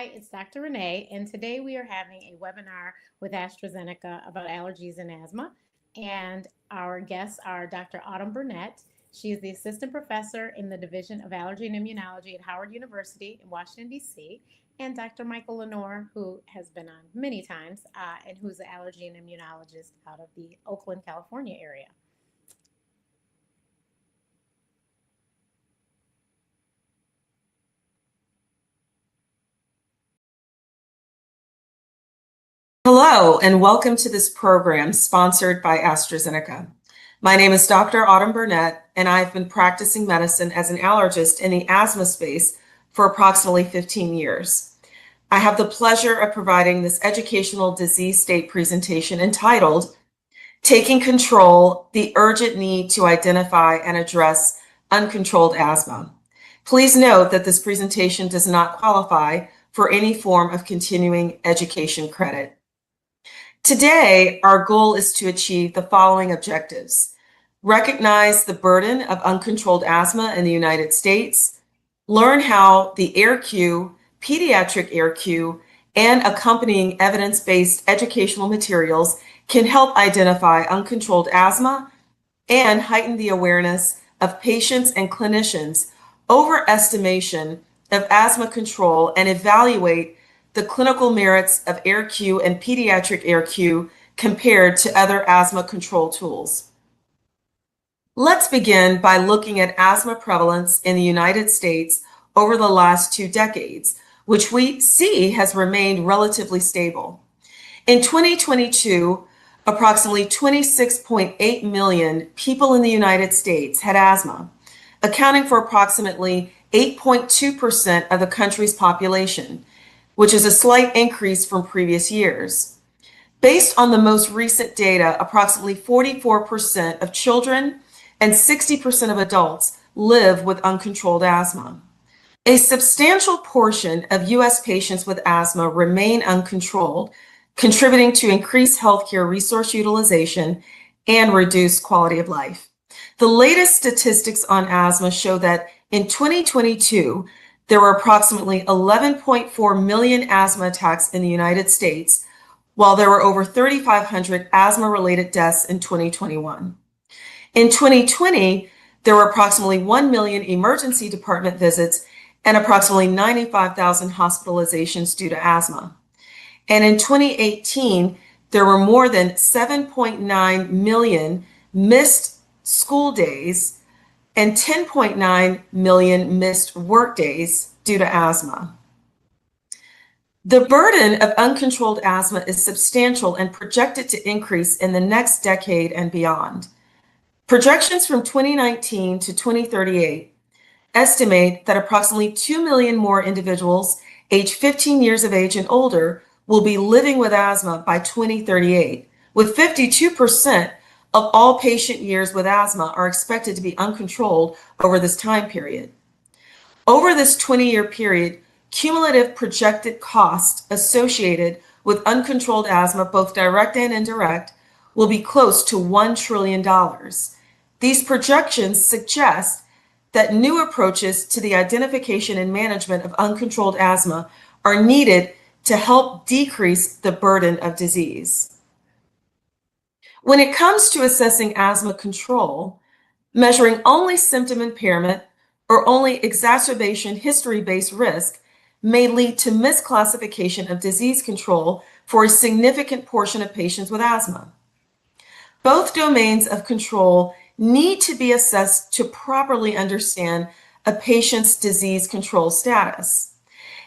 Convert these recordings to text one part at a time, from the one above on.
Hi, it's Dr. Renee, and today we are having a webinar with AstraZeneca about allergies and asthma. And our guests are Dr. Autumn Burnette. She is the assistant professor in the Division of Allergy and Immunology at Howard University in Washington, D.C., and Dr. Michael Lenore, who has been on many times and who's an allergy and immunologist out of the Oakland, California area. Hello, and welcome to this program sponsored by AstraZeneca. My name is Dr. Autumn Burnette, and I've been practicing medicine as an allergist in the asthma space for approximately 15 years. I have the pleasure of providing this educational disease state presentation entitled, Taking Control, the Urgent Need to Identify and Address Uncontrolled Asthma. Please note that this presentation does not qualify for any form of continuing education credit. Today, our goal is to achieve the following objectives: recognize the burden of uncontrolled asthma in the United States, learn how the AIRQ, pediatric AIRQ, and accompanying evidence-based educational materials can help identify uncontrolled asthma, and heighten the awareness of patients and clinicians' overestimation of asthma control and evaluate the clinical merits of AIRQ and pediatric AIRQ compared to other asthma control tools. Let's begin by looking at asthma prevalence in the United States over the last 2 decades, which we see has remained relatively stable. In 2022, approximately 26.8 million people in the United States had asthma, accounting for approximately 8.2% of the country's population, which is a slight increase from previous years. Based on the most recent data, approximately 44% of children and 60% of adults live with uncontrolled asthma. A substantial portion of U.S. patients with asthma remain uncontrolled, contributing to increased healthcare resource utilization and reduced quality of life. The latest statistics on asthma show that in 2022, there were approximately 11.4 million asthma attacks in the United States, while there were over 3,500 asthma-related deaths in 2021. In 2020, there were approximately 1 million emergency department visits and approximately 95,000 hospitalizations due to asthma. And in 2018, there were more than 7.9 million missed school days and 10.9 million missed work days due to asthma. The burden of uncontrolled asthma is substantial and projected to increase in the next decade and beyond. Projections from 2019 to 2038 estimate that approximately 2 million more individuals aged 15 years of age and older will be living with asthma by 2038, with 52% of all patient years with asthma are expected to be uncontrolled over this time period. Over this 20-year period, cumulative projected cost associated with uncontrolled asthma, both direct and indirect, will be close to $1 trillion. These projections suggest that new approaches to the identification and management of uncontrolled asthma are needed to help decrease the burden of disease. When it comes to assessing asthma control, measuring only symptom impairment or only exacerbation history-based risk may lead to misclassification of disease control for a significant portion of patients with asthma. Both domains of control need to be assessed to properly understand a patient's disease control status.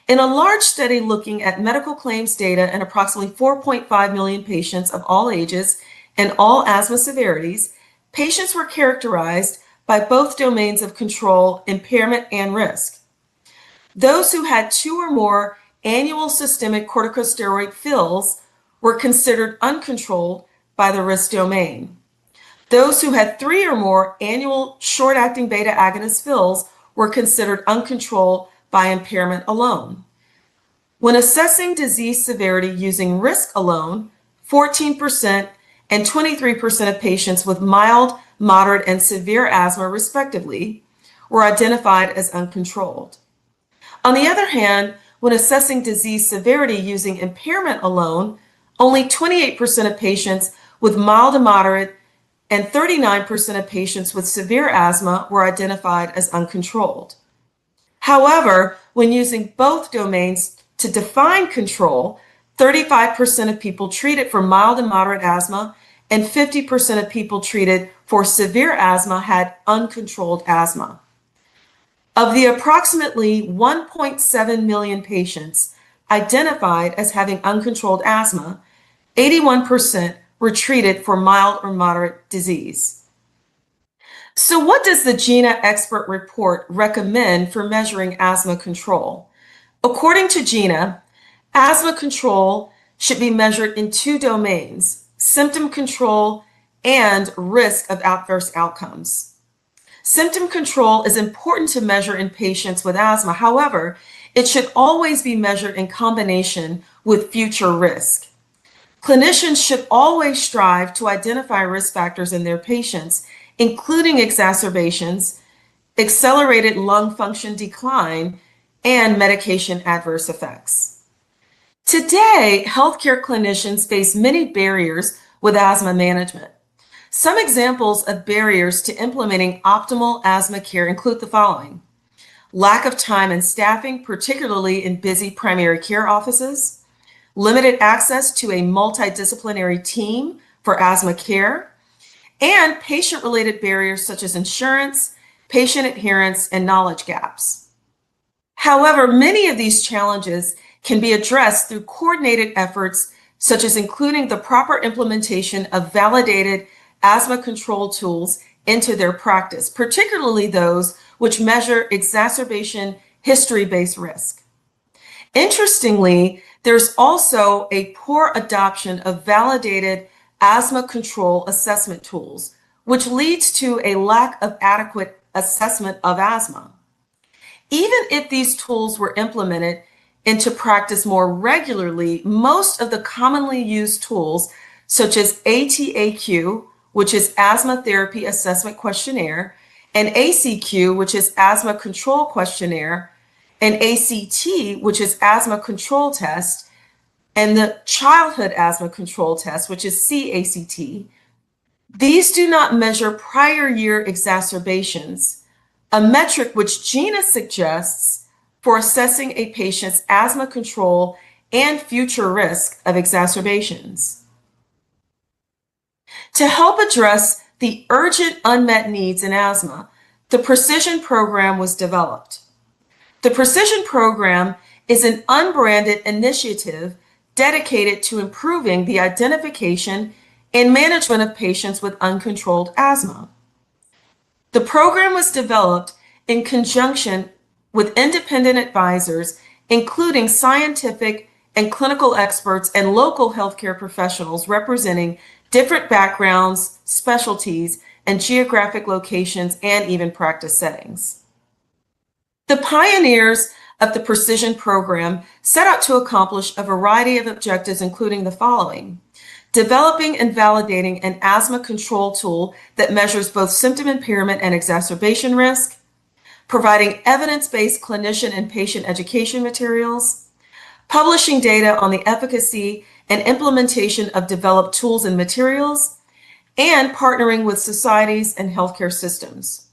In a large study looking at medical claims data in approximately 4.5 million patients of all ages and all asthma severities, patients were characterized by both domains of control, impairment, and risk. Those who had 2 or more annual systemic corticosteroid fills were considered uncontrolled by the risk domain. Those who had 3 or more annual short-acting beta agonist fills were considered uncontrolled by impairment alone. When assessing disease severity using risk alone, 14% and 23% of patients with mild, moderate, and severe asthma, respectively, were identified as uncontrolled. On the other hand, when assessing disease severity using impairment alone, only 28% of patients with mild to moderate and 39% of patients with severe asthma were identified as uncontrolled. However, when using both domains to define control, 35% of people treated for mild and moderate asthma and 50% of people treated for severe asthma had uncontrolled asthma. Of the approximately 1.7 million patients identified as having uncontrolled asthma, 81% were treated for mild or moderate disease. So what does the GINA expert report recommend for measuring asthma control? According to GINA, asthma control should be measured in two domains: symptom control and risk of adverse outcomes. Symptom control is important to measure in patients with asthma. However, it should always be measured in combination with future risk. Clinicians should always strive to identify risk factors in their patients, including exacerbations, accelerated lung function decline, and medication adverse effects. Today, healthcare clinicians face many barriers with asthma management. Some examples of barriers to implementing optimal asthma care include the following: lack of time and staffing, particularly in busy primary care offices, limited access to a multidisciplinary team for asthma care, and patient-related barriers such as insurance, patient adherence, and knowledge gaps. However, many of these challenges can be addressed through coordinated efforts, such as including the proper implementation of validated asthma control tools into their practice, particularly those which measure exacerbation history-based risk. Interestingly, there's also a poor adoption of validated asthma control assessment tools, which leads to a lack of adequate assessment of asthma. Even if these tools were implemented into practice more regularly, most of the commonly used tools, such as AIRQ, which is Asthma Therapy Assessment Questionnaire, and ACQ, which is Asthma Control Questionnaire, and ACT, which is Asthma Control Test, and the Childhood Asthma Control Test, which is CACT, these do not measure prior year exacerbations, a metric which GINA suggests for assessing a patient's asthma control and future risk of exacerbations. To help address the urgent unmet needs in asthma, the Precision program was developed. The Precision program is an unbranded initiative dedicated to improving the identification and management of patients with uncontrolled asthma. The program was developed in conjunction with independent advisors, including scientific and clinical experts and local healthcare professionals representing different backgrounds, specialties, and geographic locations, and even practice settings. The pioneers of the Precision program set out to accomplish a variety of objectives, including the following: developing and validating an asthma control tool that measures both symptom impairment and exacerbation risk, providing evidence-based clinician and patient education materials, publishing data on the efficacy and implementation of developed tools and materials, and partnering with societies and healthcare systems.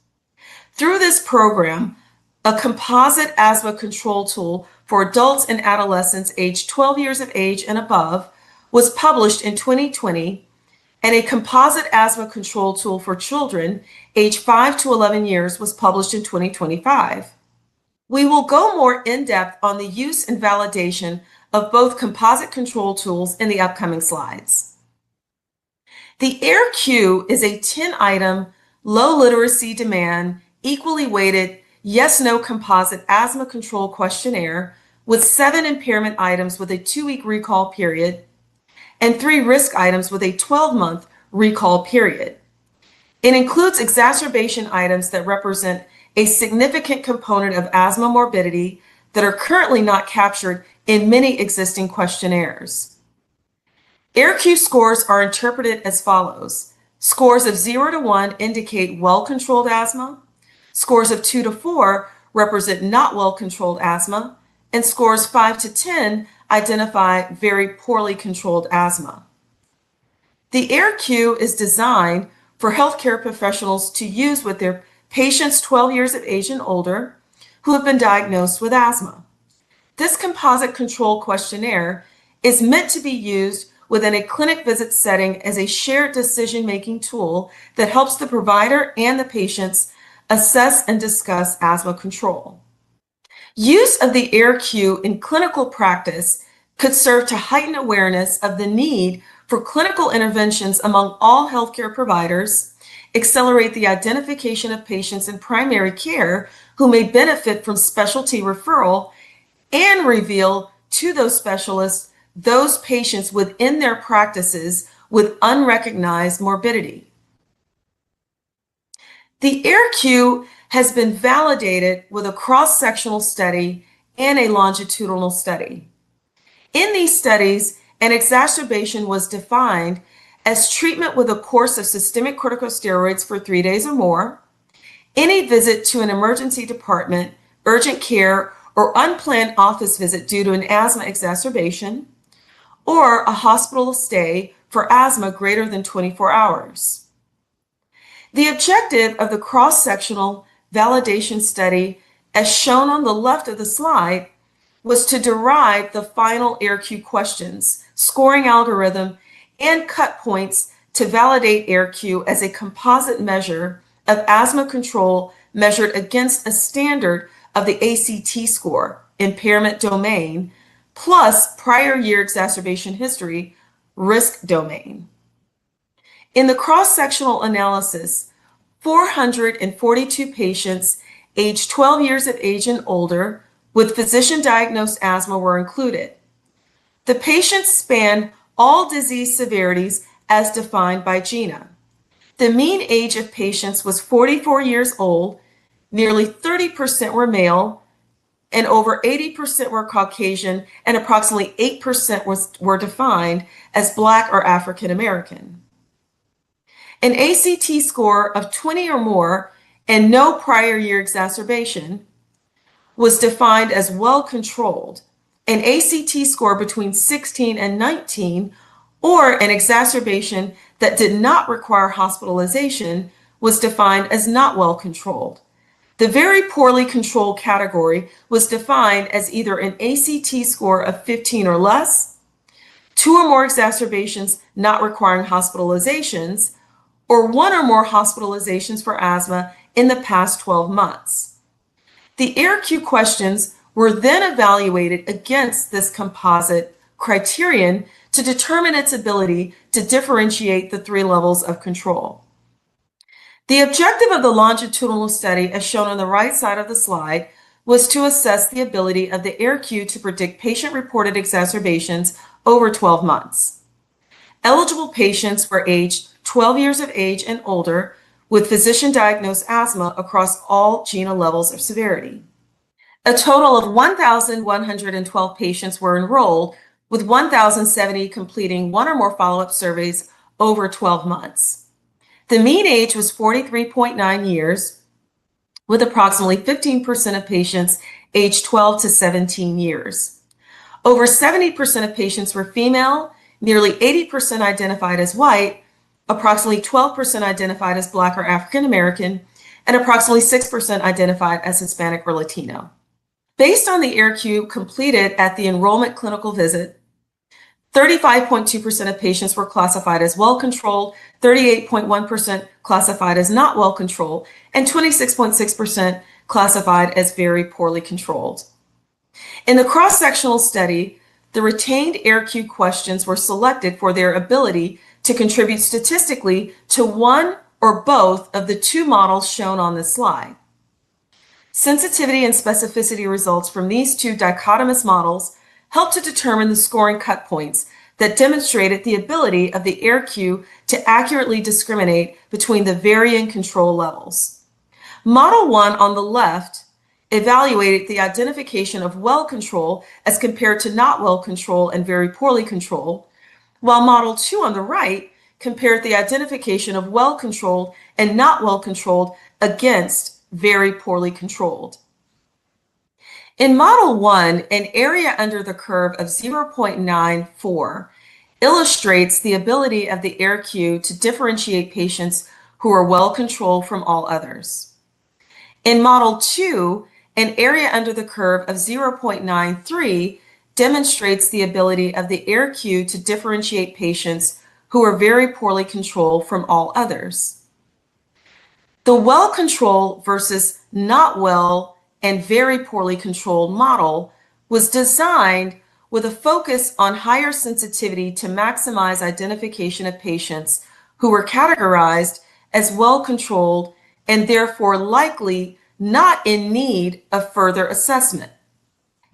Through this program, a composite asthma control tool for adults and adolescents aged 12 years of age and above was published in 2020, and a composite asthma control tool for children aged 5 to 11 years was published in 2025. We will go more in depth on the use and validation of both composite control tools in the upcoming slides. The AIRQ is a 10-item, low literacy demand, equally weighted yes-no composite asthma control questionnaire with 7 impairment items with a 2-week recall period and 3 risk items with a 12-month recall period. It includes exacerbation items that represent a significant component of asthma morbidity that are currently not captured in many existing questionnaires. AIRQ scores are interpreted as follows. Scores of 0 to 1 indicate well-controlled asthma. Scores of 2 to 4 represent not well-controlled asthma. and scores 5 to 10 identify very poorly controlled asthma. The AIRQ is designed for healthcare professionals to use with their patients 12 years of age and older who have been diagnosed with asthma. This composite control questionnaire is meant to be used within a clinic visit setting as a shared decision-making tool that helps the provider and the patients assess and discuss asthma control. Use of the AIRQ in clinical practice could serve to heighten awareness of the need for clinical interventions among all healthcare providers, accelerate the identification of patients in primary care who may benefit from specialty referral, and reveal to those specialists those patients within their practices with unrecognized morbidity. The AIRQ has been validated with a cross-sectional study and a longitudinal study. In these studies, an exacerbation was defined as treatment with a course of systemic corticosteroids for 3 days or more, any visit to an emergency department, urgent care, or unplanned office visit due to an asthma exacerbation, or a hospital stay for asthma greater than 24 hours. The objective of the cross-sectional validation study, as shown on the left of the slide, was to derive the final AIRQ questions, scoring algorithm, and cut points to validate AIRQ as a composite measure of asthma control measured against a standard of the ACT score, impairment domain, plus prior year exacerbation history, risk domain. In the cross-sectional analysis, 442 patients aged 12 years of age and older with physician-diagnosed asthma were included. The patients span all disease severities as defined by GINA. The mean age of patients was 44 years old, nearly 30% were male, and over 80% were Caucasian, and approximately 8% were defined as Black or African American. An ACT score of 20 or more and no prior year exacerbation was defined as well controlled. An ACT score between 16 and 19 or an exacerbation that did not require hospitalization was defined as not well controlled. The very poorly controlled category was defined as either an ACT score of 15 or less, 2 or more exacerbations not requiring hospitalizations, or 1 or more hospitalizations for asthma in the past 12 months. The AIRQ questions were then evaluated against this composite criterion to determine its ability to differentiate the 3 levels of control. The objective of the longitudinal study, as shown on the right side of the slide, was to assess the ability of the AIRQ to predict patient-reported exacerbations over 12 months. Eligible patients were aged 12 years of age and older with physician-diagnosed asthma across all GINA levels of severity. A total of 1,112 patients were enrolled, with 1,070 completing 1 or more follow-up surveys over 12 months. The mean age was 43.9 years, with approximately 15% of patients aged 12 to 17 years. Over 70% of patients were female, nearly 80% identified as white, approximately 12% identified as Black or African American, and approximately 6% identified as Hispanic or Latino. Based on the AIRQ completed at the enrollment clinical visit, 35.2% of patients were classified as well-controlled, 38.1% classified as not well-controlled, and 26.6% classified as very poorly controlled. In the cross-sectional study, the retained AIRQ questions were selected for their ability to contribute statistically to one or both of the 2 models shown on this slide. Sensitivity and specificity results from these 2 dichotomous models helped to determine the scoring cut points that demonstrated the ability of the AIRQ to accurately discriminate between the varying control levels. Model 1 on the left evaluated the identification of well control as compared to not well control and very poorly controlled, while Model 2 on the right compared the identification of well controlled and not well controlled against very poorly controlled. In Model 1, an area under the curve of 0.94 illustrates the ability of the AIRQ to differentiate patients who are well controlled from all others. In Model 2, an area under the curve of 0.93 demonstrates the ability of the AIRQ to differentiate patients who are very poorly controlled from all others. The well-controlled versus not well and very poorly controlled model was designed with a focus on higher sensitivity to maximize identification of patients who were categorized as well-controlled and therefore likely not in need of further assessment.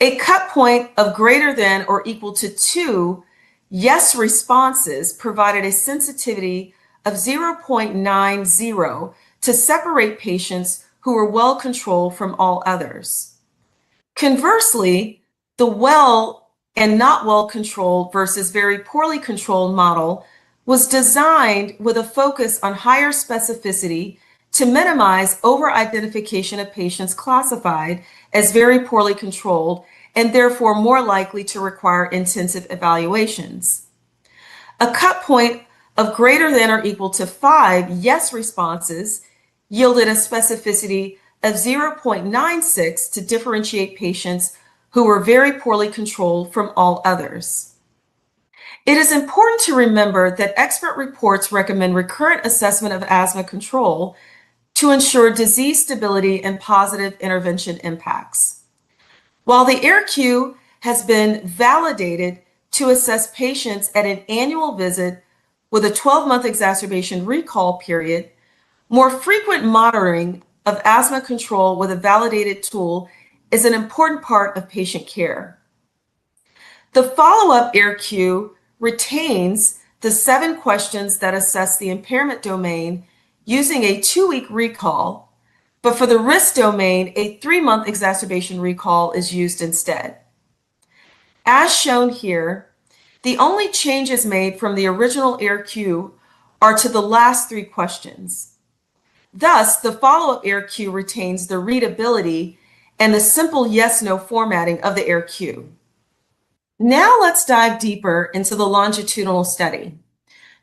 A cut point of greater than or equal to 2 yes responses provided a sensitivity of 0.90 to separate patients who were well controlled from all others. Conversely, the well and not well controlled versus very poorly controlled model was designed with a focus on higher specificity to minimize over-identification of patients classified as very poorly controlled and therefore more likely to require intensive evaluations. A cut point of greater than or equal to 5 yes responses yielded a specificity of 0.96 to differentiate patients who were very poorly controlled from all others. It is important to remember that expert reports recommend recurrent assessment of asthma control to ensure disease stability and positive intervention impacts. While the AIRQ has been validated to assess patients at an annual visit with a 12-month exacerbation recall period, more frequent monitoring of asthma control with a validated tool is an important part of patient care. The follow-up AIRQ retains the 7 questions that assess the impairment domain using a 2-week recall, but for the risk domain, a 3-month exacerbation recall is used instead. As shown here, the only changes made from the original AIRQ are to the last 3 questions. Thus, the follow-up AIRQ retains the readability and the simple yes-no formatting of the AIRQ. Now let's dive deeper into the longitudinal study.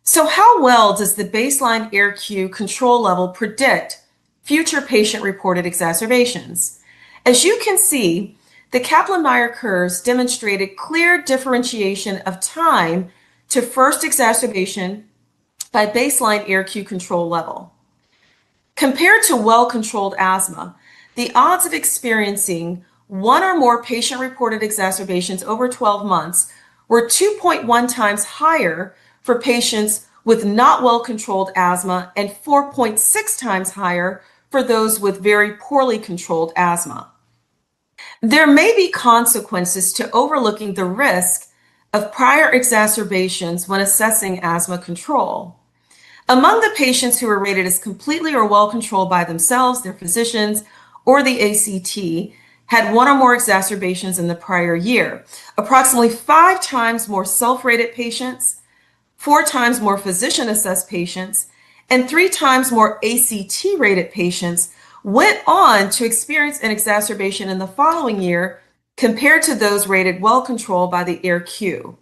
So how well does the baseline AIRQ control level predict future patient-reported exacerbations? As you can see, the Kaplan-Meier curves demonstrated clear differentiation of time to first exacerbation by baseline AIRQ control level. Compared to well-controlled asthma, the odds of experiencing 1 or more patient-reported exacerbations over 12 months were 2.1 times higher for patients with not well-controlled asthma and 4.6 times higher for those with very poorly controlled asthma. There may be consequences to overlooking the risk of prior exacerbations when assessing asthma control. Among the patients who were rated as completely or well controlled by themselves, their physicians, or the ACT had 1 or more exacerbations in the prior year. Approximately 5 times more self-rated patients, 4 times more physician-assessed patients, and 3 times more ACT-rated patients went on to experience an exacerbation in the following year compared to those rated well controlled by the AIRQ.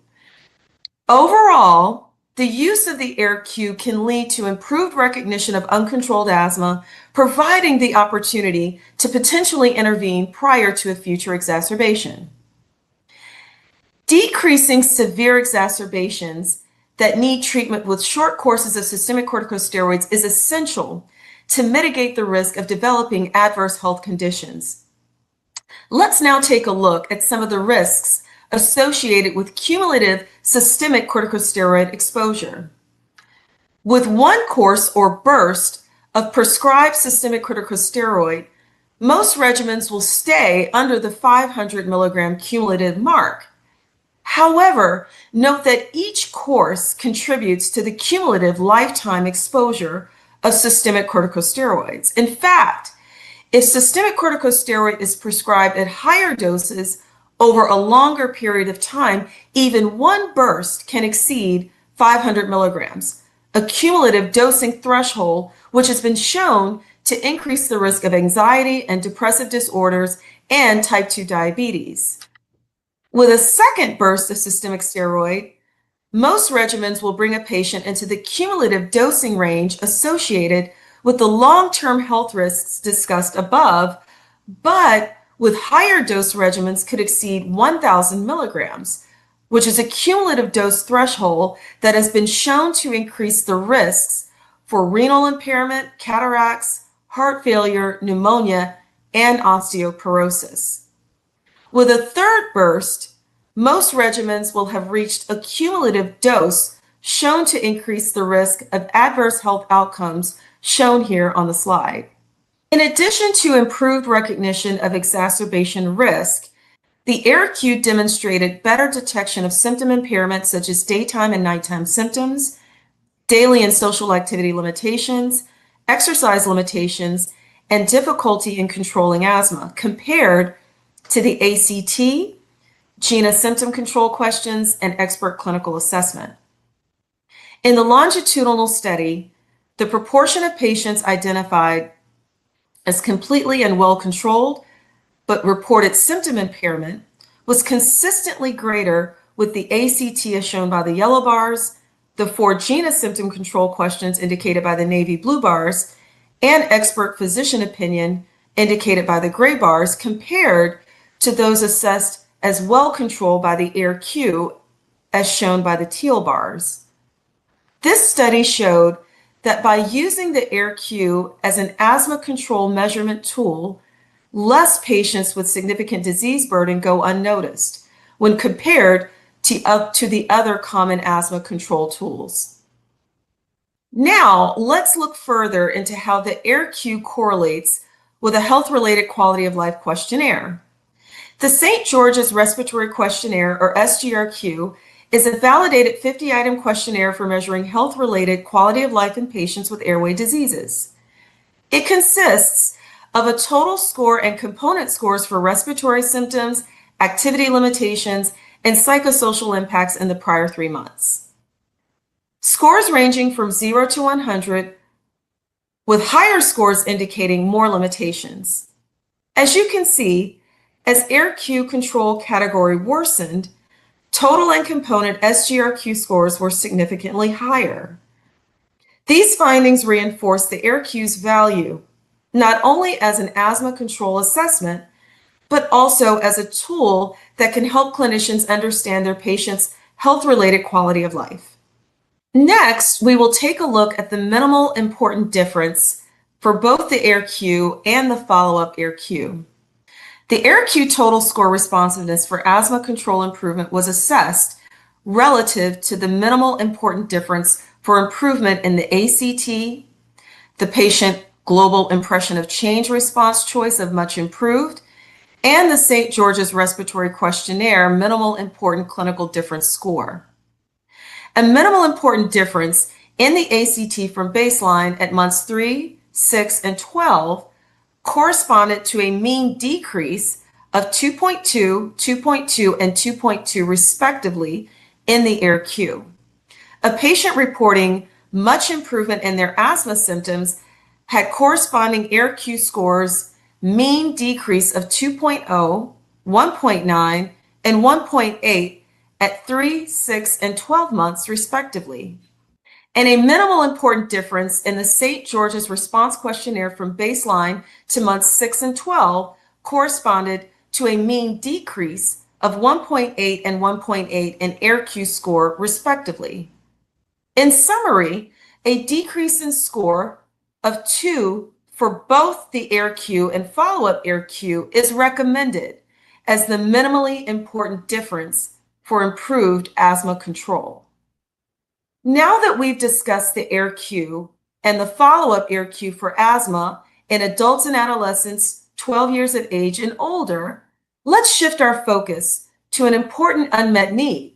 Overall, the use of the AIRQ can lead to improved recognition of uncontrolled asthma, providing the opportunity to potentially intervene prior to a future exacerbation. Decreasing severe exacerbations that need treatment with short courses of systemic corticosteroids is essential to mitigate the risk of developing adverse health conditions. Let's now take a look at some of the risks associated with cumulative systemic corticosteroid exposure. With 1 course or burst of prescribed systemic corticosteroid, most regimens will stay under the 500 milligram cumulative mark. However, note that each course contributes to the cumulative lifetime exposure of systemic corticosteroids. In fact, if systemic corticosteroid is prescribed at higher doses over a longer period of time, even 1 burst can exceed 500 milligrams, a cumulative dosing threshold which has been shown to increase the risk of anxiety and depressive disorders and type 2 diabetes. With a second burst of systemic steroid, most regimens will bring a patient into the cumulative dosing range associated with the long-term health risks discussed above, but with higher dose regimens could exceed 1,000 milligrams, which is a cumulative dose threshold that has been shown to increase the risks for renal impairment, cataracts, heart failure, pneumonia, and osteoporosis. With a third burst, most regimens will have reached a cumulative dose shown to increase the risk of adverse health outcomes shown here on the slide. In addition to improved recognition of exacerbation risk, the AIRQ demonstrated better detection of symptom impairment such as daytime and nighttime symptoms, daily and social activity limitations, exercise limitations, and difficulty in controlling asthma compared to the ACT, GINA symptom control questions, and expert clinical assessment. In the longitudinal study, the proportion of patients identified as completely and well controlled but reported symptom impairment was consistently greater with the ACT as shown by the yellow bars, the 4 GINA symptom control questions indicated by the navy blue bars, and expert physician opinion indicated by the gray bars compared to those assessed as well controlled by the AIRQ as shown by the teal bars. This study showed that by using the AIRQ as an asthma control measurement tool, less patients with significant disease burden go unnoticed when compared to the other common asthma control tools. Now, let's look further into how the AIRQ correlates with a health-related quality of life questionnaire. The St. George's Respiratory Questionnaire, or SGRQ, is a validated 50-item questionnaire for measuring health-related quality of life in patients with airway diseases. It consists of a total score and component scores for respiratory symptoms, activity limitations, and psychosocial impacts in the prior 3 months. Scores ranging from 0 to 100, with higher scores indicating more limitations. As you can see, as AIRQ control category worsened, total and component SGRQ scores were significantly higher. These findings reinforce the AIRQ's value, not only as an asthma control assessment, but also as a tool that can help clinicians understand their patients' health-related quality of life. Next, we will take a look at the minimal important difference for both the AIRQ and the follow-up AIRQ. The AIRQ total score responsiveness for asthma control improvement was assessed relative to the minimal important difference for improvement in the ACT, the patient global impression of change response choice of much improved, and the St. George's Respiratory Questionnaire minimal important clinical difference score. A minimal important difference in the ACT from baseline at months 3, 6, and 12 corresponded to a mean decrease of 2.2, 2.2, and 2.2 respectively in the AIRQ. A patient reporting much improvement in their asthma symptoms had corresponding AIRQ scores mean decrease of 2.0, 1.9, and 1.8 at 3, 6, and 12 months respectively, and a minimal important difference in the St. George's Response Questionnaire from baseline to months 6 and 12 corresponded to a mean decrease of 1.8 and 1.8 in AIRQ score respectively. In summary, a decrease in score of 2 for both the AIRQ and follow-up AIRQ is recommended as the minimally important difference for improved asthma control. Now that we've discussed the AIRQ and the follow-up AIRQ for asthma in adults and adolescents 12 years of age and older, let's shift our focus to an important unmet need: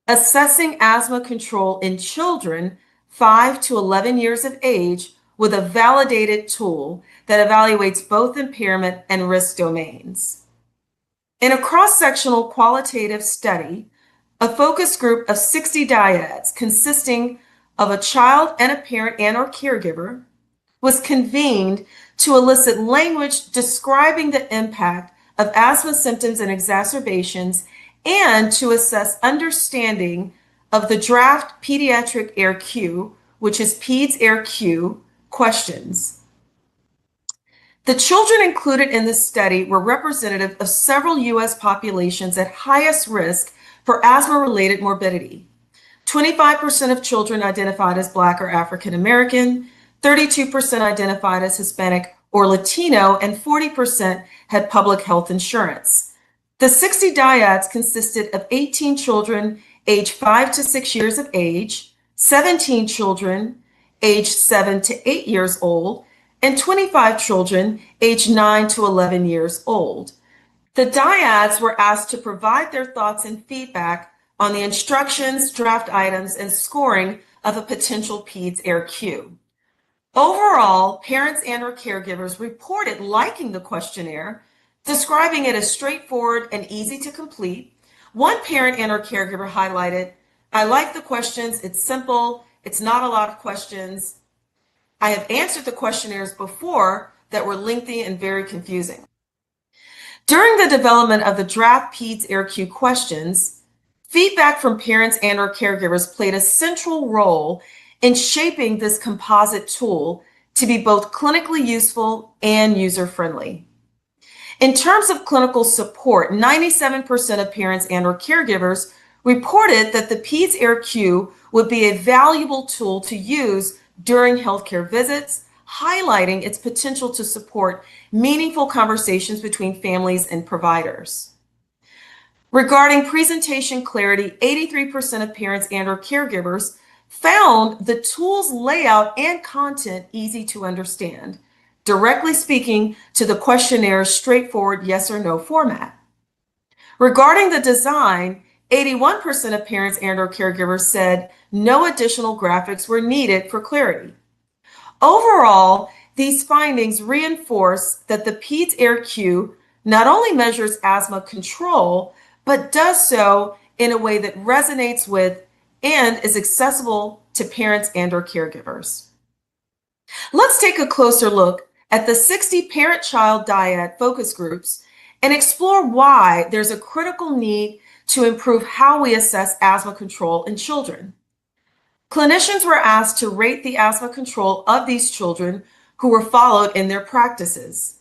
assessing asthma control in children 5 to 11 years of age with a validated tool that evaluates both impairment and risk domains. In a cross-sectional qualitative study, a focus group of 60 dyads consisting of a child and a parent and/or caregiver was convened to elicit language describing the impact of asthma symptoms and exacerbations, and to assess understanding of the draft pediatric AIRQ, which is PEDS AIRQ, questions. The children included in this study were representative of several U.S. populations at highest risk for asthma-related morbidity. 25% of children identified as Black or African American, 32% identified as Hispanic or Latino, and 40% had public health insurance. The 60 dyads consisted of 18 children aged 5 to 6 years of age, 17 children aged 7 to 8 years old, and 25 children aged 9 to 11 years old. The dyads were asked to provide their thoughts and feedback on the instructions, draft items, and scoring of a potential PEDS AIRQ. Overall, parents and/or caregivers reported liking the questionnaire, describing it as straightforward and easy to complete. One parent and/or caregiver highlighted, "I like the questions, it's simple, it's not a lot of questions. I have answered the questionnaires before that were lengthy and very confusing." During the development of the draft PEDS AIRQ questions, feedback from parents and/or caregivers played a central role in shaping this composite tool to be both clinically useful and user-friendly. In terms of clinical support, 97% of parents and/or caregivers reported that the PEDS AIRQ would be a valuable tool to use during healthcare visits, highlighting its potential to support meaningful conversations between families and providers. Regarding presentation clarity, 83% of parents and/or caregivers found the tool's layout and content easy to understand, directly speaking to the questionnaire's straightforward yes or no format. Regarding the design, 81% of parents and/or caregivers said no additional graphics were needed for clarity. Overall, these findings reinforce that the PEDS AIRQ not only measures asthma control, but does so in a way that resonates with and is accessible to parents and/or caregivers. Let's take a closer look at the 60 parent-child dyad focus groups and explore why there's a critical need to improve how we assess asthma control in children. Clinicians were asked to rate the asthma control of these children who were followed in their practices.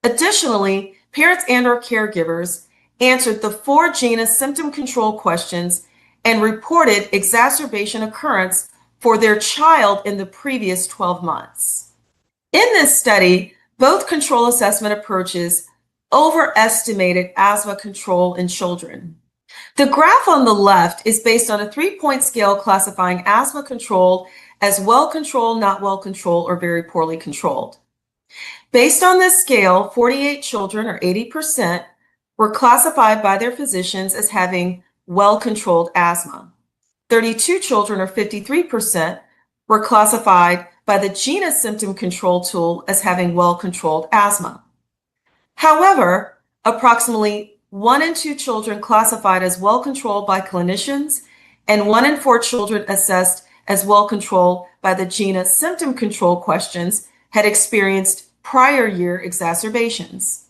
Additionally, parents and/or caregivers answered the 4 GINA symptom control questions and reported exacerbation occurrence for their child in the previous 12 months. In this study, both control assessment approaches overestimated asthma control in children. The graph on the left is based on a 3-point scale classifying asthma control as well-controlled, not well-controlled, or very poorly controlled. Based on this scale, 48 children, or 80%, were classified by their physicians as having well-controlled asthma. 32 children, or 53%, were classified by the GINA symptom control tool as having well-controlled asthma. However, approximately 1 in 2 children classified as well-controlled by clinicians and 1 in 4 children assessed as well-controlled by the GINA symptom control questions had experienced prior year exacerbations.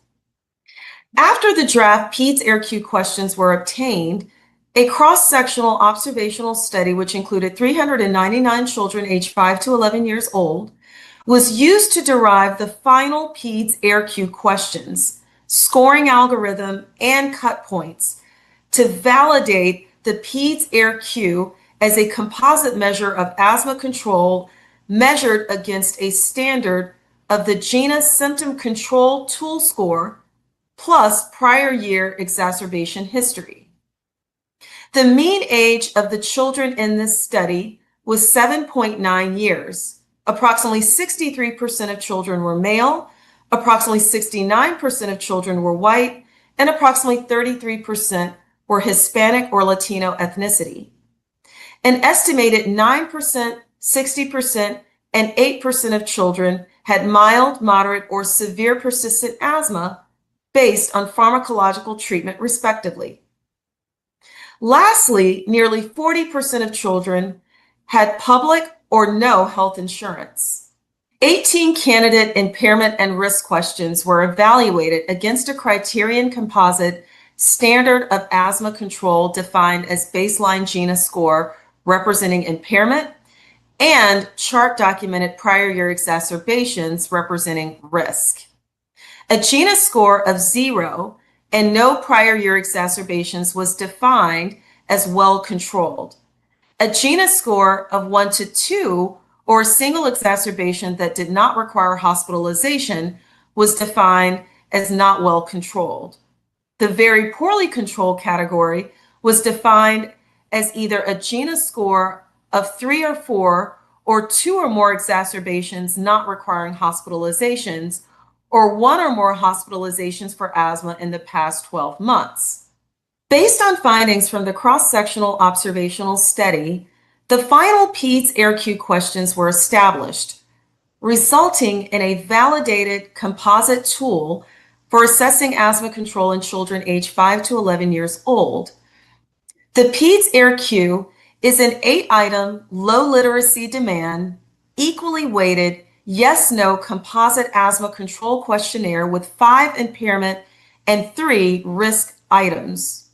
After the draft PEDS AIRQ questions were obtained, a cross-sectional observational study, which included 399 children aged 5 to 11 years old, was used to derive the final PEDS AIRQ questions, scoring algorithm, and cut points to validate the PEDS AIRQ as a composite measure of asthma control measured against a standard of the GINA symptom control tool score plus prior year exacerbation history. The mean age of the children in this study was 7.9 years. Approximately 63% of children were male, approximately 69% of children were white, and approximately 33% were Hispanic or Latino ethnicity. An estimated 9%, 60%, and 8% of children had mild, moderate, or severe persistent asthma based on pharmacological treatment, respectively. Lastly, nearly 40% of children had public or no health insurance. 18 candidate impairment and risk questions were evaluated against a criterion composite standard of asthma control defined as baseline GINA score representing impairment and chart documented prior year exacerbations representing risk. A GINA score of 0 and no prior year exacerbations was defined as well controlled. A GINA score of 1 to 2 or a single exacerbation that did not require hospitalization was defined as not well controlled. The very poorly controlled category was defined as either a GINA score of 3 or 4 or 2 or more exacerbations not requiring hospitalizations, or 1 or more hospitalizations for asthma in the past 12 months. Based on findings from the cross-sectional observational study, the final PEDS AIRQ questions were established, resulting in a validated composite tool for assessing asthma control in children aged 5 to 11 years old. The PEDS AIRQ is an 8-item, low literacy demand, equally weighted yes-no composite asthma control questionnaire with 5 impairment and 3 risk items.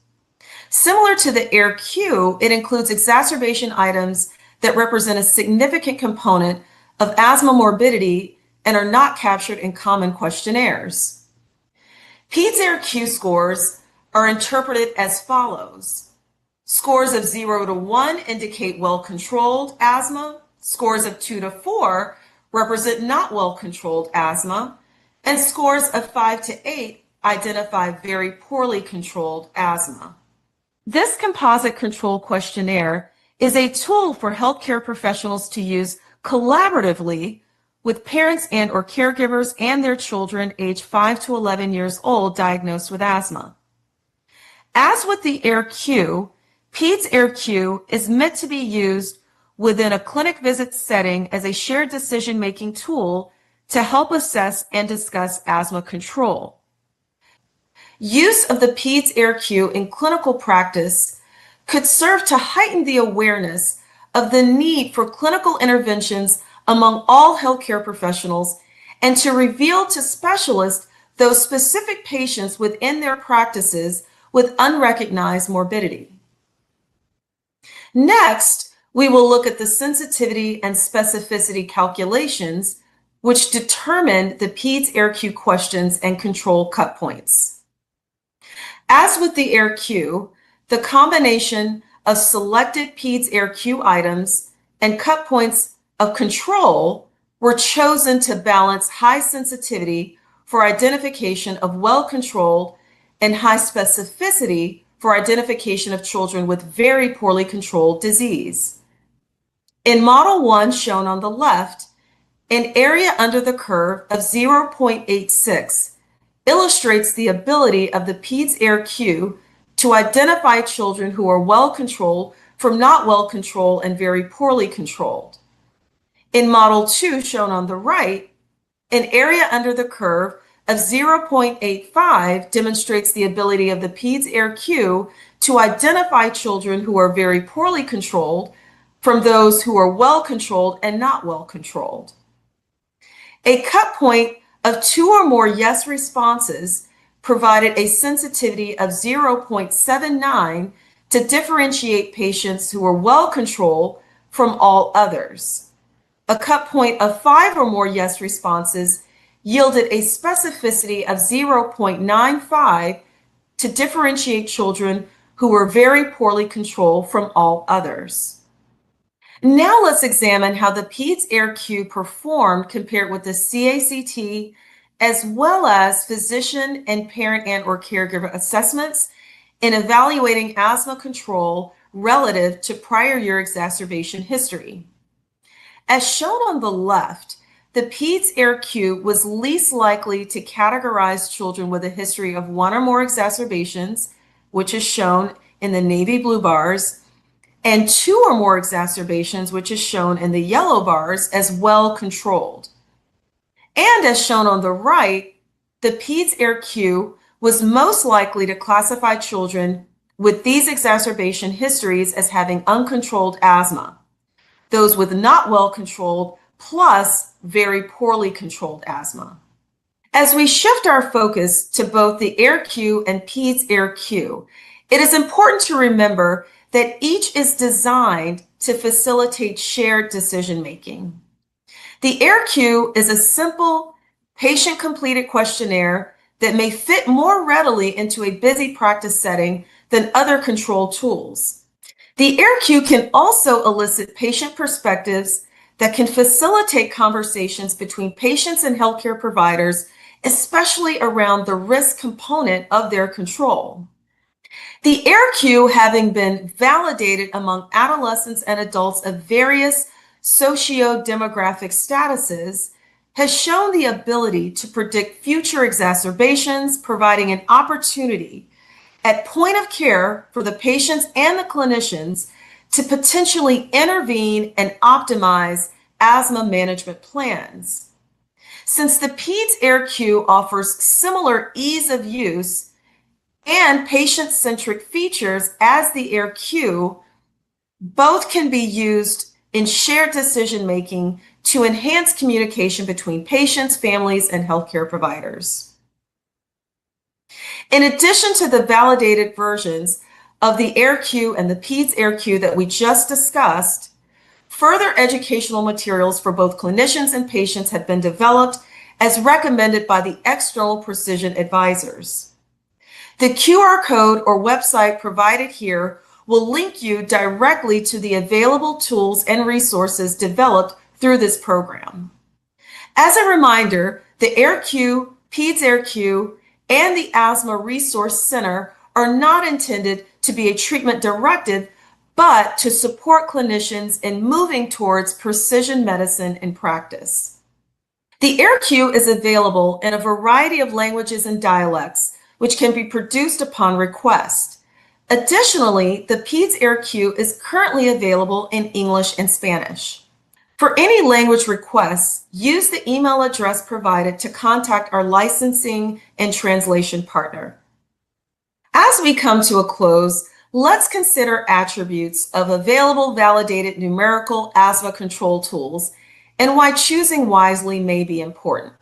Similar to the AIRQ, it includes exacerbation items that represent a significant component of asthma morbidity and are not captured in common questionnaires. PEDS AIRQ scores are interpreted as follows. Scores of 0 to 1 indicate well-controlled asthma. Scores of 2 to 4 represent not well-controlled asthma. And scores of 5 to 8 identify very poorly controlled asthma. This composite control questionnaire is a tool for healthcare professionals to use collaboratively with parents and or caregivers and their children aged 5 to 11 years old diagnosed with asthma. As with the AIRQ, PEDS AIRQ is meant to be used within a clinic visit setting as a shared decision-making tool to help assess and discuss asthma control. Use of the PEDS AIRQ in clinical practice could serve to heighten the awareness of the need for clinical interventions among all healthcare professionals and to reveal to specialists those specific patients within their practices with unrecognized morbidity. Next, we will look at the sensitivity and specificity calculations, which determine the PEDS AIRQ questions and control cut points. As with the AIRQ, the combination of selected PEDS AIRQ items and cut points of control were chosen to balance high sensitivity for identification of well-controlled and high specificity for identification of children with very poorly controlled disease. In Model 1 shown on the left, an area under the curve of 0.86 illustrates the ability of the PEDS AIRQ to identify children who are well controlled from not well controlled and very poorly controlled. In Model 2 shown on the right, an area under the curve of 0.85 demonstrates the ability of the PEDS AIRQ to identify children who are very poorly controlled from those who are well controlled and not well controlled. A cut point of 2 or more yes responses provided a sensitivity of 0.79 to differentiate patients who are well controlled from all others. A cut point of 5 or more yes responses yielded a specificity of 0.95 to differentiate children who were very poorly controlled from all others. Now let's examine how the PEDS AIRQ performed compared with the CACT, as well as physician and parent and or caregiver assessments in evaluating asthma control relative to prior year exacerbation history. As shown on the left, the PEDS AIRQ was least likely to categorize children with a history of 1 or more exacerbations, which is shown in the navy blue bars, and 2 or more exacerbations, which is shown in the yellow bars, as well controlled. And as shown on the right, the PEDS AIRQ was most likely to classify children with these exacerbation histories as having uncontrolled asthma. Those with not well controlled plus very poorly controlled asthma. As we shift our focus to both the AIRQ and PEDS AIRQ, it is important to remember that each is designed to facilitate shared decision-making. The AIRQ is a simple, patient-completed questionnaire that may fit more readily into a busy practice setting than other control tools. The AIRQ can also elicit patient perspectives that can facilitate conversations between patients and healthcare providers, especially around the risk component of their control. The AIRQ, having been validated among adolescents and adults of various socio-demographic statuses, has shown the ability to predict future exacerbations, providing an opportunity at point of care for the patients and the clinicians to potentially intervene and optimize asthma management plans. Since the PEDS AIRQ offers similar ease of use and patient-centric features as the AIRQ, both can be used in shared decision-making to enhance communication between patients, families, and healthcare providers. In addition to the validated versions of the AIRQ and the PEDS AIRQ that we just discussed, further educational materials for both clinicians and patients have been developed as recommended by the external precision advisors. The QR code or website provided here will link you directly to the available tools and resources developed through this program. As a reminder, the AIRQ, PEDS AIRQ, and the Asthma Resource Center are not intended to be a treatment directive, but to support clinicians in moving towards precision medicine in practice. The AIRQ is available in a variety of languages and dialects, which can be produced upon request. Additionally, the PEDS AIRQ is currently available in English and Spanish. For any language requests, use the email address provided to contact our licensing and translation partner. As we come to a close, let's consider attributes of available validated numerical asthma control tools and why choosing wisely may be important.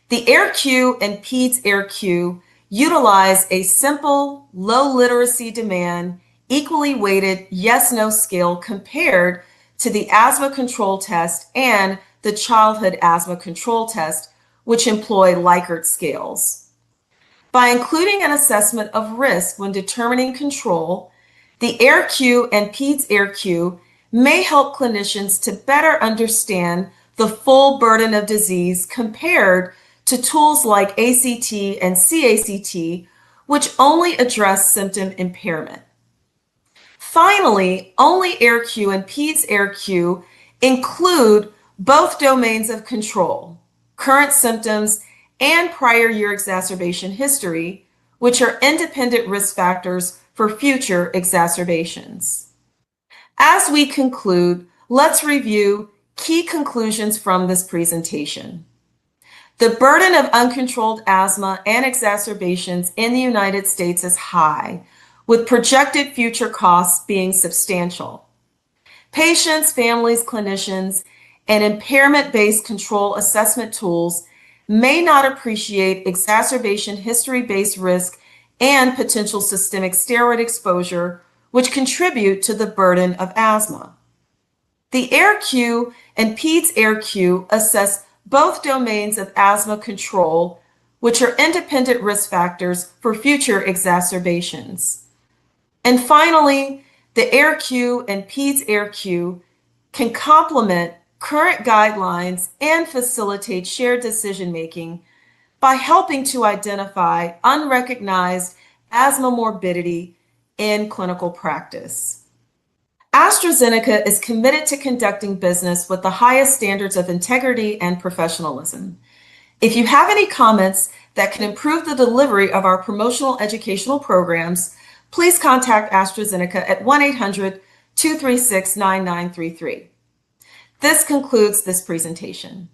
The AIRQ and PEDS AIRQ utilize a simple, low literacy demand, equally weighted yes-no scale compared to the asthma control test and the childhood asthma control test, which employ Likert scales. By including an assessment of risk when determining control, the AIRQ and PEDS AIRQ may help clinicians to better understand the full burden of disease compared to tools like ACT and CACT, which only address symptom impairment. Finally, only AIRQ and PEDS AIRQ include both domains of control, current symptoms, and prior year exacerbation history, which are independent risk factors for future exacerbations. As we conclude, let's review key conclusions from this presentation. The burden of uncontrolled asthma and exacerbations in the United States is high, with projected future costs being substantial. Patients, families, clinicians, and impairment-based control assessment tools may not appreciate exacerbation history-based risk and potential systemic steroid exposure, which contribute to the burden of asthma. The AIRQ and PEDS AIRQ assess both domains of asthma control, which are independent risk factors for future exacerbations. And finally, the AIRQ and PEDS AIRQ can complement current guidelines and facilitate shared decision-making by helping to identify unrecognized asthma morbidity in clinical practice. AstraZeneca is committed to conducting business with the highest standards of integrity and professionalism. If you have any comments that can improve the delivery of our promotional educational programs, please contact AstraZeneca at 1-800-236-9933. This concludes this presentation.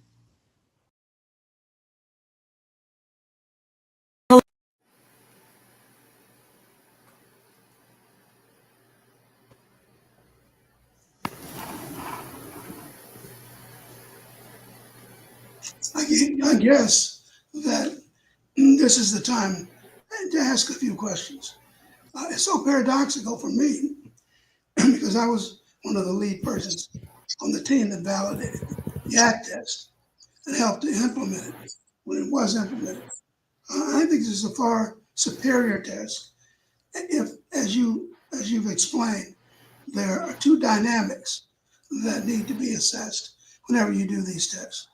I guess that this is the time to ask a few questions. It's so paradoxical for me because I was one of the lead persons on the team that validated the ACT test and helped to implement it when it was implemented. I think this is a far superior test. If, as you've explained, there are two dynamics that need to be assessed whenever you do these tests.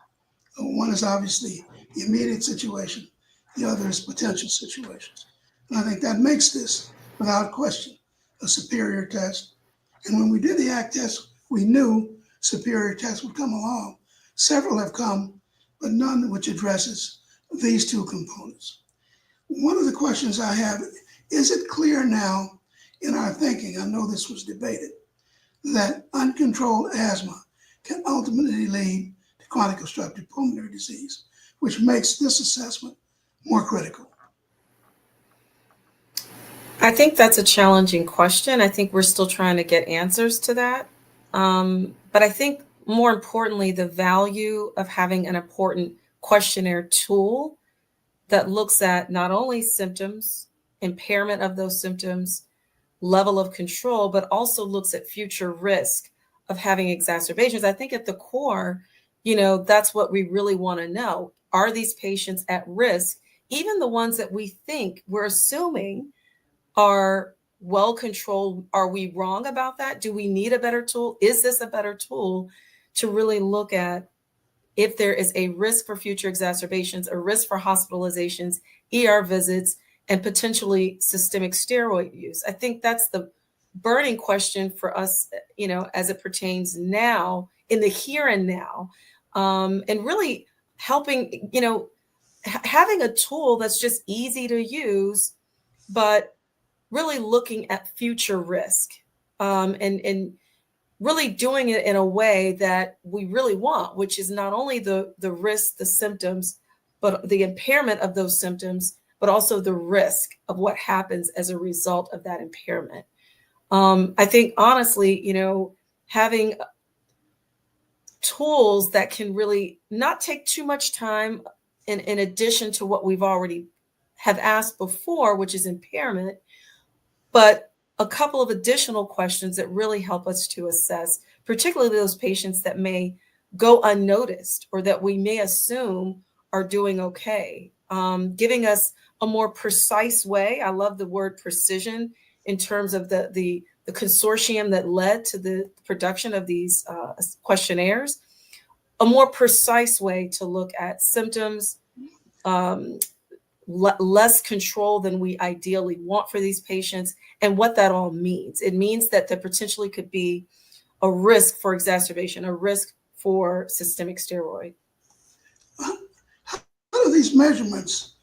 One is obviously the immediate situation. The other is potential situations. And I think that makes this, without question, a superior test. And when we did the ACT test, we knew superior tests would come along. Several have come, but none which addresses these two components. One of the questions I have, is it clear now in our thinking, I know this was debated, that uncontrolled asthma can ultimately lead to chronic obstructive pulmonary disease, which makes this assessment more critical? I think that's a challenging question. I think we're still trying to get answers to that. But I think more importantly, the value of having an important questionnaire tool that looks at not only symptoms, impairment of those symptoms, level of control, but also looks at future risk of having exacerbations. I think at the core, that's what we really want to know. Are these patients at risk? Even the ones that we think we're assuming are well controlled. Are we wrong about that? Do we need a better tool? Is this a better tool to really look at if there is a risk for future exacerbations, a risk for hospitalizations, ER visits, and potentially systemic steroid use? I think that's the burning question for us, as it pertains now in the here and now, and really helping, having a tool that's just easy to use, but really looking at future risk, and really doing it in a way that we really want, which is not only the risk, the symptoms, but the impairment of those symptoms, but also the risk of what happens as a result of that impairment. I think honestly, having tools that can really not take too much time in addition to what we've already have asked before, which is impairment, but a couple of additional questions that really help us to assess, particularly those patients that may go unnoticed or that we may assume are doing okay, giving us a more precise way. I love the word precision in terms of the consortium that led to the production of these questionnaires, a more precise way to look at symptoms, less control than we ideally want for these patients, and what that all means. It means that there potentially could be a risk for exacerbation, a risk for systemic steroid. How do these measurements,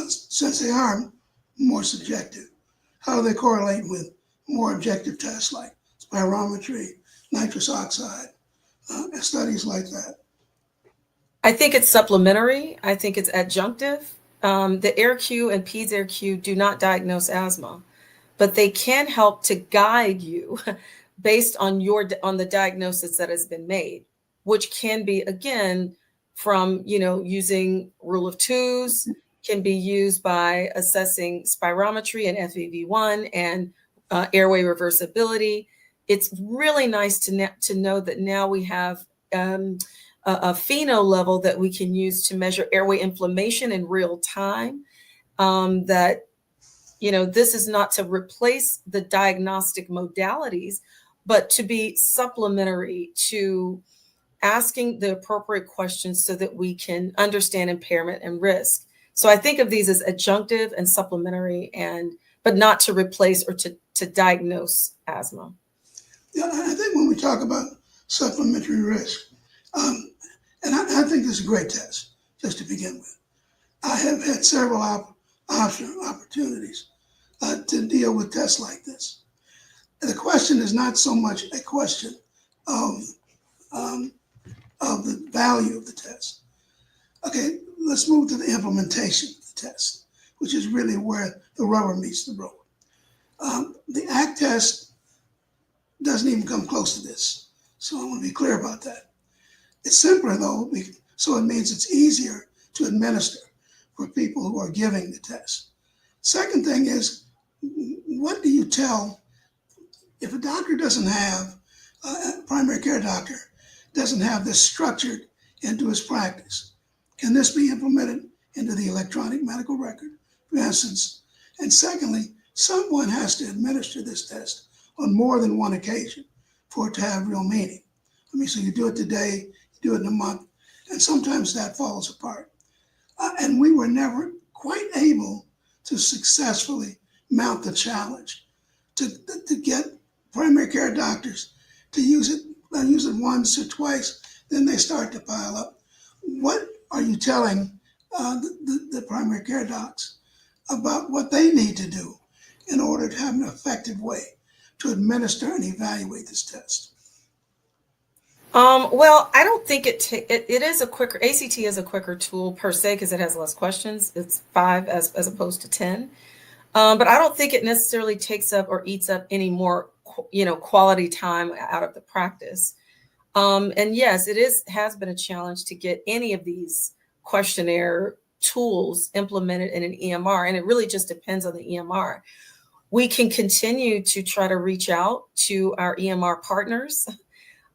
since they are more subjective, how do they correlate with more objective tests like spirometry, nitrous oxide, and studies like that? I think it's supplementary. I think it's adjunctive. The AIRQ and PEDS-AIRQ do not diagnose asthma, but they can help to guide you based on the diagnosis that has been made, which can be, again, from using rule of twos, can be used by assessing spirometry and FEV1 and airway reversibility. It's really nice to know that now we have a FeNO level that we can use to measure airway inflammation in real time. That, this is not to replace the diagnostic modalities, but to be supplementary to asking the appropriate questions so that we can understand impairment and risk. So I think of these as adjunctive and supplementary, but not to replace or to diagnose asthma. Yeah, I think when we talk about supplementary risk, and I think this is a great test, just to begin with. I have had several opportunities to deal with tests like this. And the question is not so much a question of the value of the test. Okay, let's move to the implementation of the test, which is really where the rubber meets the road. The ACT test doesn't even come close to this. So I want to be clear about that. It's simpler though, So it means it's easier to administer for people who are giving the test. Second thing is, what do you tell if a doctor doesn't have, a primary care doctor doesn't have this structured into his practice? Can this be implemented into the electronic medical record, for instance? And secondly, someone has to administer this test on more than one occasion for it to have real meaning. I mean, so you do it today, you do it in a month, and sometimes that falls apart. And we were never quite able to successfully mount the challenge to get primary care doctors to use it once or twice, then they start to pile up. What are you telling the primary care docs about what they need to do in order to have an effective way to administer and evaluate this test? Well, I don't think it is a quicker, ACT is a quicker tool per se because it has less questions. It's 5 as opposed to 10. But I don't think it necessarily takes up or eats up any more, quality time out of the practice. And yes, has been a challenge to get any of these questionnaire tools implemented in an EMR. And it really just depends on the EMR. We can continue to try to reach out to our EMR partners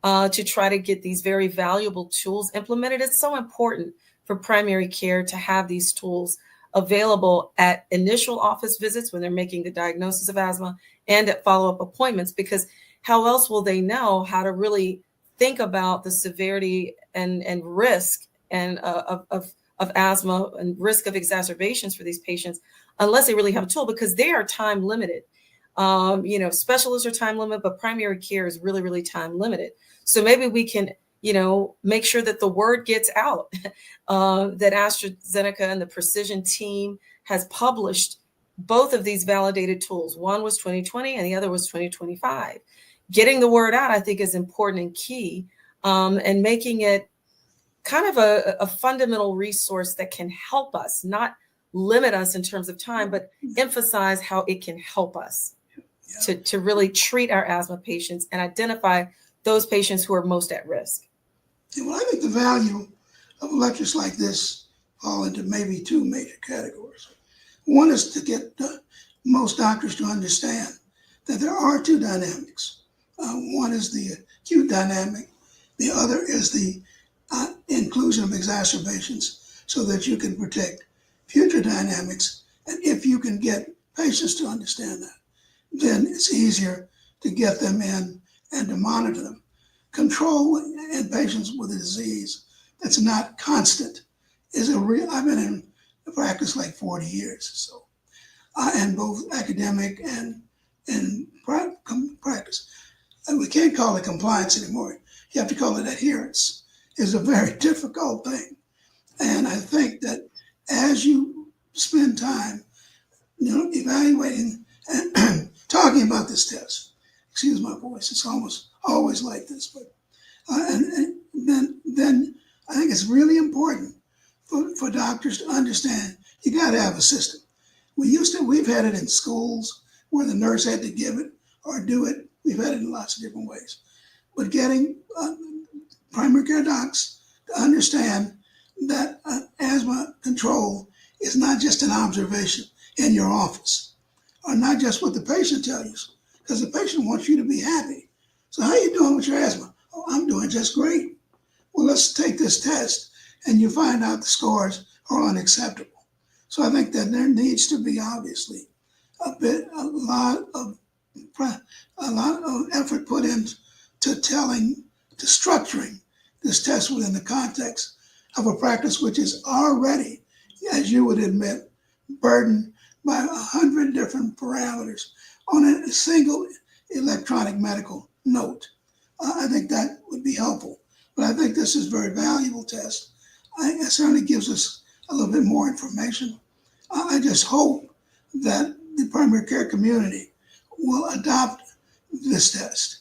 to try to get these very valuable tools implemented. It's so important for primary care to have these tools available at initial office visits when they're making the diagnosis of asthma and at follow-up appointments, because how else will they know how to really think about the severity and risk and of asthma and risk of exacerbations for these patients unless they really have a tool, because they are time limited. Specialists are time limited, but primary care is really, really time limited. So maybe we can, make sure that the word gets out that AstraZeneca and the Precision team has published both of these validated tools. One was 2020 and the other was 2025. Getting the word out, I think, is important and key, and making it kind of a fundamental resource that can help us, not limit us in terms of time, but emphasize how it can help us to really treat our asthma patients and identify those patients who are most at risk. Yeah, well, I think the value of lectures like this fall into maybe 2 major categories. One is to get most doctors to understand that there are 2 dynamics. One is the acute dynamic. The other is the inclusion of exacerbations so that you can predict future dynamics. And if you can get patients to understand that, then it's easier to get them in and to monitor them. Control in patients with a disease that's not constant is I've been in practice like 40 years or so, and both academic and practice. And we can't call it compliance anymore. You have to call it adherence. Is a very difficult thing. And I think that as you spend time, evaluating and talking about this test, excuse my voice, it's almost always like this, but and then I think it's really important for doctors to understand you got to have a system. We've had it in schools where the nurse had to give it or do it. We've had it in lots of different ways. But getting primary care docs to understand that asthma control is not just an observation in your office, or not just what the patient tells you, because the patient wants you to be happy. So how are you doing with your asthma? Oh, I'm doing just great. Well, let's take this test, and you find out the scores are unacceptable. So I think that there needs to be obviously a lot of effort put into structuring this test within the context of a practice which is already, as you would admit, burdened by 100 different parameters on a single electronic medical note. I think that would be helpful. But I think this is a very valuable test. It certainly gives us a little bit more information. I just hope that the primary care community will adopt this test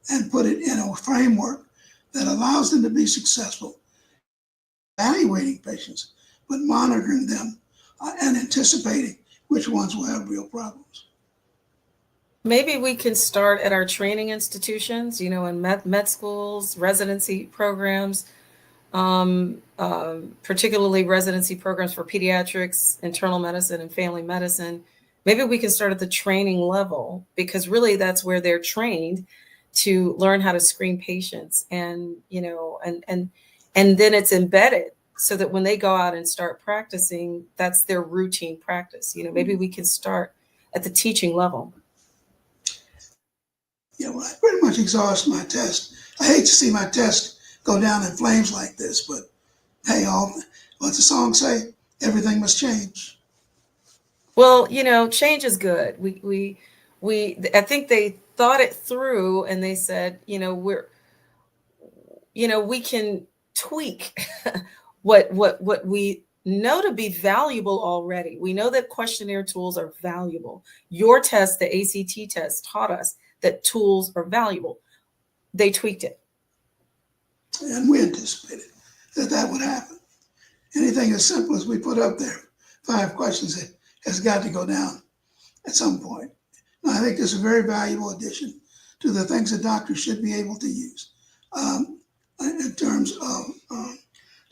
and put it in a framework that allows them to be successful evaluating patients, but monitoring them and anticipating which ones will have real problems. Maybe we can start at our training institutions, in med schools, residency programs, particularly residency programs for pediatrics, internal medicine, and family medicine. Maybe we can start at the training level, because really that's where they're trained to learn how to screen patients, and and then it's embedded so that when they go out and start practicing, that's their routine practice. Maybe we can start at the teaching level. Yeah, well, I pretty much exhaust my test. I hate to see my test go down in flames like this, but hey, what's the song say? Everything must change. Well, change is good. I think they thought it through, and they said, we can tweak what we know to be valuable already. We know that questionnaire tools are valuable. Your test, the ACT test, taught us that tools are valuable. They tweaked it. And we anticipated that would happen. Anything as simple as we put up there, 5 questions, has got to go down at some point. Now, I think this is a very valuable addition to the things that doctors should be able to use in terms of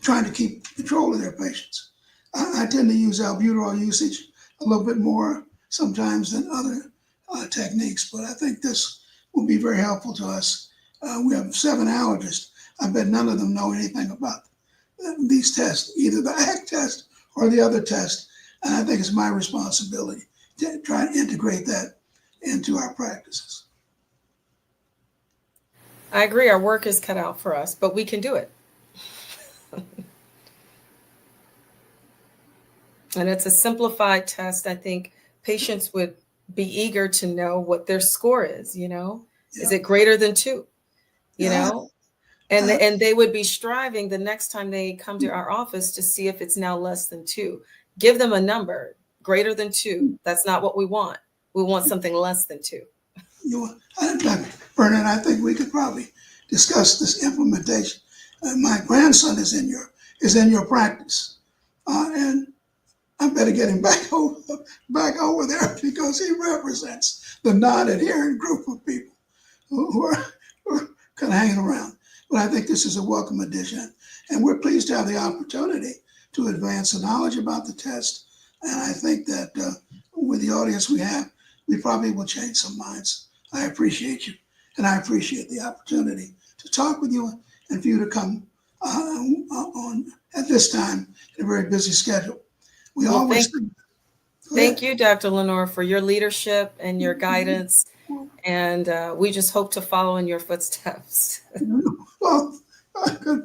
trying to keep control of their patients. I tend to use albuterol usage a little bit more sometimes than other techniques, but I think this will be very helpful to us. We have 7 allergists. I bet none of them know anything about these tests, either the ACT test or the other test. And I think it's my responsibility to try and integrate that into our practices. I agree. Our work is cut out for us, but we can do it. And it's a simplified test. I think patients would be eager to know what their score is, Yeah. Is it greater than 2? Yeah. And they would be striving the next time they come to our office to see if it's now less than 2. Give them a number greater than 2. That's not what we want. We want something less than 2. Burnette, I think we could probably discuss this implementation. My grandson is in your practice, and I better get him back over there, because he represents the non-adherent group of people who are kind of hanging around. But I think this is a welcome addition, and we're pleased to have the opportunity to advance the knowledge about the test. And I think that with the audience we have, we probably will change some minds. I appreciate you, and I appreciate the opportunity to talk with you and for you to come on at this time in a very busy schedule. Thank you, Dr. Lenore, for your leadership and your guidance. And we just hope to follow in your footsteps. Well,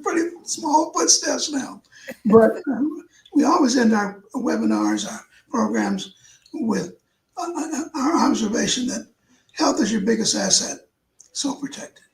pretty small footsteps now. But we always end our webinars, our programs, with our observation that health is your biggest asset, so protect it.